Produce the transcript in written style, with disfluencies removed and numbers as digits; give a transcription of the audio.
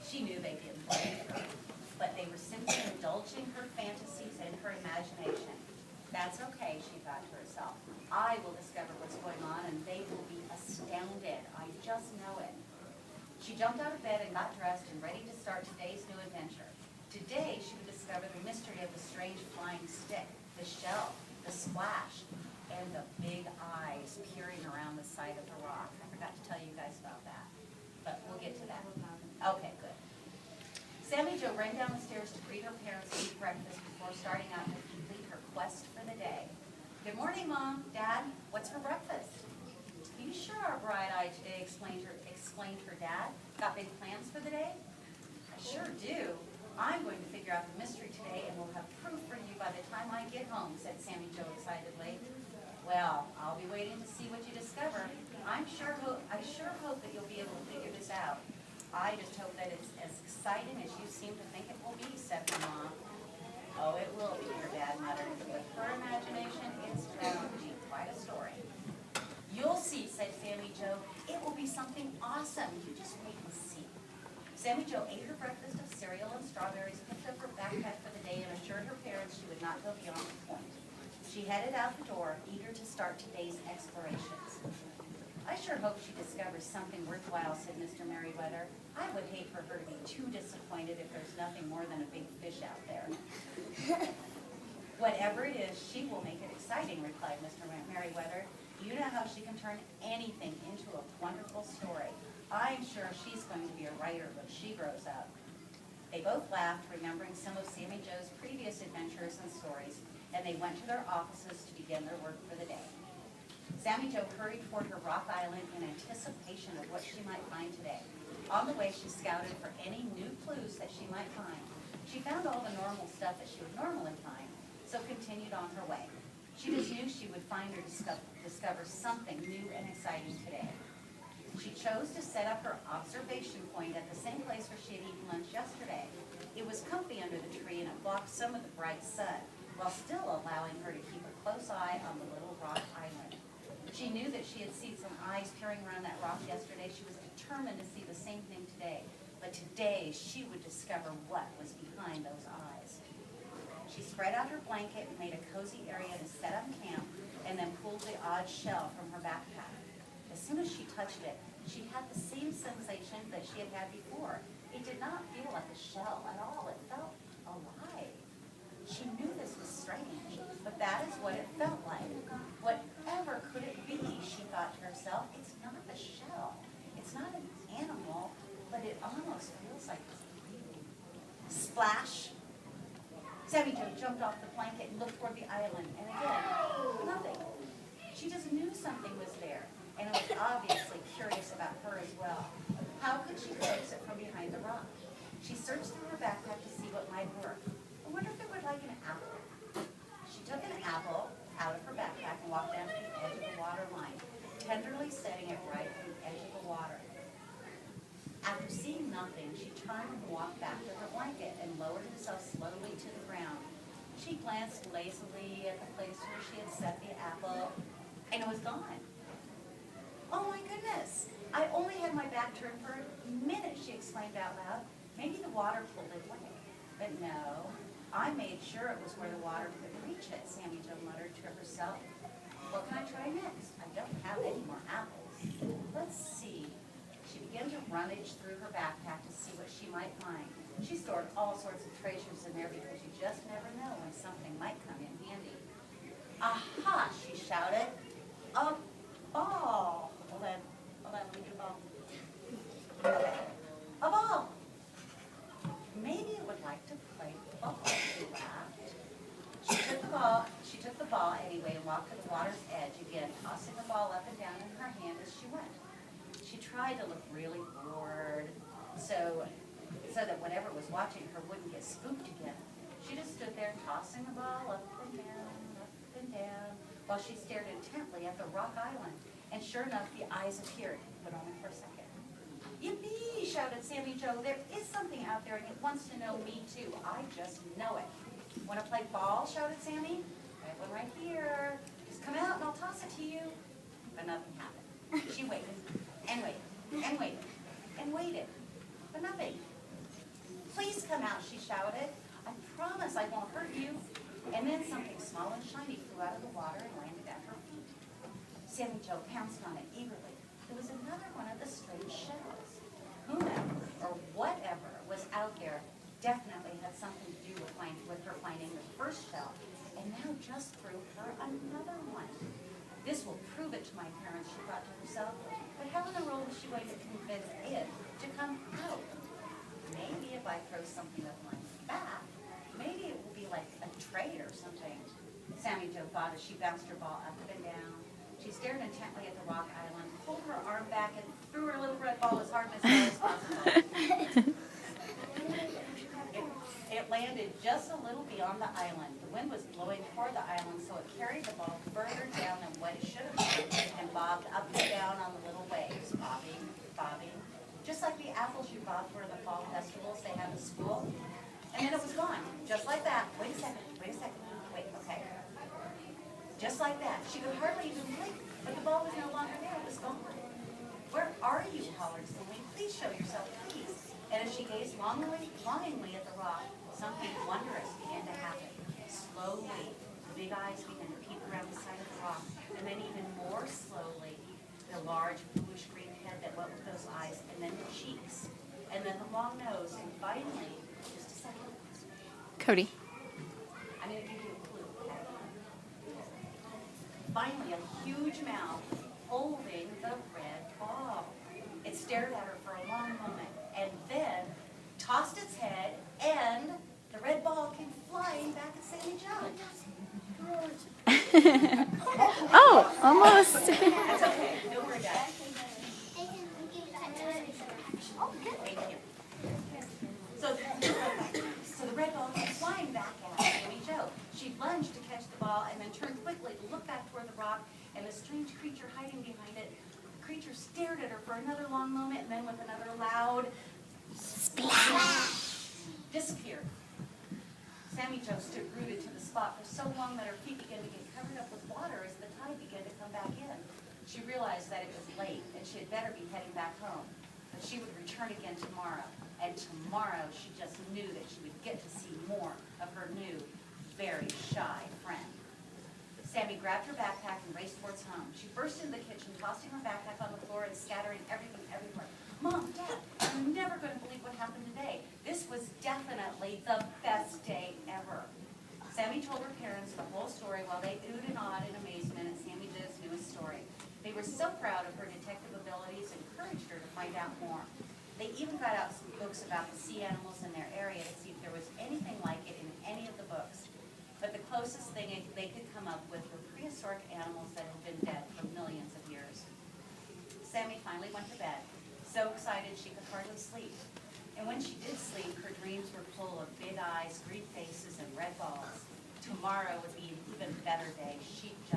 She knew they didn't believe her, but they were simply indulging her fantasies and her imagination. That's okay, she thought to herself. I will discover what's going on and they will be astounded. I just know it. She jumped out of bed and got dressed and ready to start today's new adventure. Today, she would discover the mystery of the strange flying stick, the shell, the splash, and the big eyes peering around the side of the rock. I forgot to tell you guys about that, but we'll get to that. Okay, good. Sammie Jo ran down the stairs to greet her parents and eat breakfast before starting out to complete her quest for the day. Good morning, Mom, Dad. What's for breakfast? You sure are bright-eyed today, explained her dad. Got big plans for the day? I sure do. I'm going to figure out the mystery today and we'll have proof for you by the time I get home, said Sammie Jo excitedly. Well, I'll be waiting to see what you discover. I sure hope that you'll be able to figure this out. I just hope that it's as exciting as you seem to think it will be, said her mom. Oh, it will be, her dad muttered. With her imagination, it's going to be quite a story. You'll see, said Sammie Jo. It will be something awesome. You just wait and see. Sammie Jo ate her breakfast of cereal and strawberries, picked up her backpack for the day, and assured her parents she would not go beyond the point. She headed out the door, eager to start today's explorations. I sure hope she discovers something worthwhile, said Mr. Merriweather. I would hate for her to be too disappointed if there's nothing more than a big fish out there. Whatever it is, she will make it exciting, replied Mr. Merriweather. You know how she can turn anything into a wonderful story. I'm sure she's going to be a writer when she grows up. They both laughed, remembering some of Sammie Jo's previous adventures and stories, and they went to their offices to begin their work for the day. Sammie Jo hurried toward her rock island in anticipation of what she might find today. On the way, she scouted for any new clues that she might find. She found all the normal stuff that she would normally find, so continued on her way. She just knew she would find or discover something new and exciting today. She chose to set up her observation point at the same place where she had eaten lunch yesterday. It was comfy under the tree and it blocked some of the bright sun, while still allowing her to keep a close eye on the little rock island. She knew that she had seen some eyes peering around that rock yesterday. She was determined to see the same thing today. But today, she would discover what was behind those eyes. She spread out her blanket and made a cozy area to set up camp, and then pulled the odd shell from her backpack. As soon as she touched it, she had the same sensation that she had had before. It did not feel like a shell at all. It felt alive. She knew this was strange, but that is what it felt like. Whatever could it be, she thought to herself. It's not a shell. It's not an animal, but it almost feels like it's breathing. Splash! Sammie Jo jumped off the blanket and looked toward the island, and again, nothing. She just knew something was there, and it was obviously curious about her as well. How could she glimpse it from behind the rock? She searched through her backpack to see what might work. I wonder if it would like an apple. She took an apple out of her backpack and walked down to the edge of the water line, tenderly setting it right at the edge of the water. After seeing nothing, she turned and walked back to her blanket and lowered herself slowly to the ground. She glanced lazily at the place where she had set the apple, and it was gone. Oh my goodness! I only had my back turned for a minute, she exclaimed out loud. Maybe the water pulled it away. But no, I made sure it was where the water could reach it, Sammie Jo muttered to herself. What can I try next? I don't have any more apples. Let's see. She began to rummage through her backpack to see what she might find. She stored all sorts of treasures in there because you just never know when something might come in handy. Aha, she shouted. A ball. Hold on, let me get a ball. A ball. Maybe it would like to play ball, she laughed. She took the ball anyway and walked to the water's edge again, tossing the ball up and down in her hand as she went. She tried to look really bored, so that whatever was watching her wouldn't get spooked again. She just stood there tossing the ball up and down, while she stared intently at the rock island. And sure enough, the eyes appeared, but only for a second. Yippee! Shouted Sammie Jo. There is something out there and it wants to know me too. I just know it. Want to play ball? Shouted Sammie. I have one right here. Just come out and I'll toss it to you. But nothing happened. She waited and waited and waited and waited. But nothing. Please come out, she shouted. I promise I won't hurt you. And then something small and shiny flew out of the water and landed at her feet. Sammie Jo pounced on it eagerly. It was another one of the strange shells. Whomever or whatever was out there definitely had something to do with her finding the first shell, and now just threw her another one. This will prove it to my parents, she thought to herself. But how in the world was she going to convince it to come out? Maybe if I throw something of mine back, maybe it will be like a tray or something. Sammie Jo thought as she bounced her ball up and down. She stared intently at the rock island, pulled her arm back, and threw her little red ball as hard and as far as possible. It landed just a little beyond the island. The wind was blowing toward the island, so it carried the ball further down than what it should have been, and bobbed up and down on the little waves, bobbing, bobbing, just like the apples you bob for the fall festivals they have at school. And then it was gone, just like that. Wait a second, okay. Just like that. She could hardly even blink, but the ball was no longer there. It was gone. Where are you? Hollered Sammie. Please show yourself, please. And as she gazed longingly at the rock, something wondrous began to happen. Slowly, the big eyes began to peep around the side of the rock, and then even more slowly, the large bluish-green head that went with those eyes, and then the cheeks, and then the long nose, and finally, just a second. Cody. I'm going to give you a clue, okay? Finally, a huge mouth holding the red ball. It stared at her for a long moment, and then tossed its head, and the red ball came flying back at Sammie Jo. Oh, almost. That's okay. Don't worry about it. Thank you. So the red ball came flying back at Sammie Jo. She lunged to catch the ball and then turned quickly to look back toward the rock and the strange creature hiding behind it. The creature stared at her for another long moment, and then with another loud splash, disappeared. Sammie Jo stood rooted to the spot for so long that her feet began to get covered up with water as the tide began to come back in. She realized that it was late and she had better be heading back home. But she would return again tomorrow. And tomorrow she just knew that she would get to see more of her new, very shy friend. Sammie grabbed her backpack and raced towards home. She burst into the kitchen, tossing her backpack on the floor and scattering everything everywhere. Mom, Dad, I'm never going to believe what happened today. This was definitely the best day ever. Sammie told her parents the whole story while they oohed and awed in amazement at Sammie Jo's newest story. They were so proud of her detective abilities and encouraged her to find out more. They even got out some books about the sea animals in their area to see if there was anything like it in any of the books. But the closest thing they could come up with were prehistoric animals that had been dead for millions of years. Sammie finally went to bed, so excited she could hardly sleep. And when she did sleep, her dreams were full of big eyes, green faces, and red balls. Tomorrow would be an even better day. She just